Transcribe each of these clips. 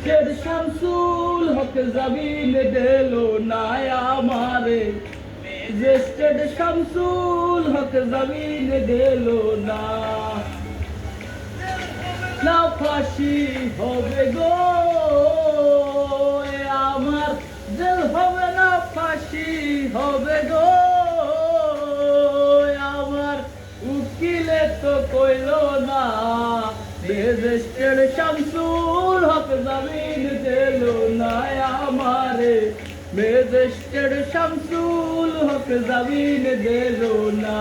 শের শামসুল হক জামিন দিলো না আমারে, শের শামসুল হক জামিন দিলো না। না ফাঁসি হবে গো আমার, জেল হবে না ফাঁসি হবে গো আমার, উকিলে তো কইলো না। শের শামসুল হক জামিন দিলো না আমারে, শের শামসুল হক জামিন দিলো না।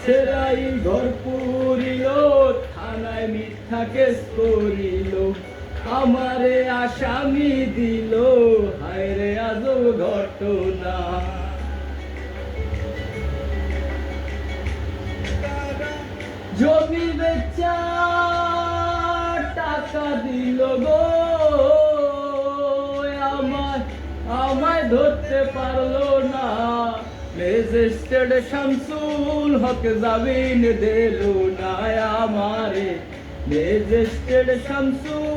সেরাই ঘর পুরিল, থানায় মিথ্যা কেস করিল, আমারে আসামি দিল, হায়রে আজব ঘটনা। জমি বেচা টাকা দিল গো আমায়, আমায় ধরতে পারলো না। শের শামসুল হক জামিন দিলো না আমারে, শের শামসুল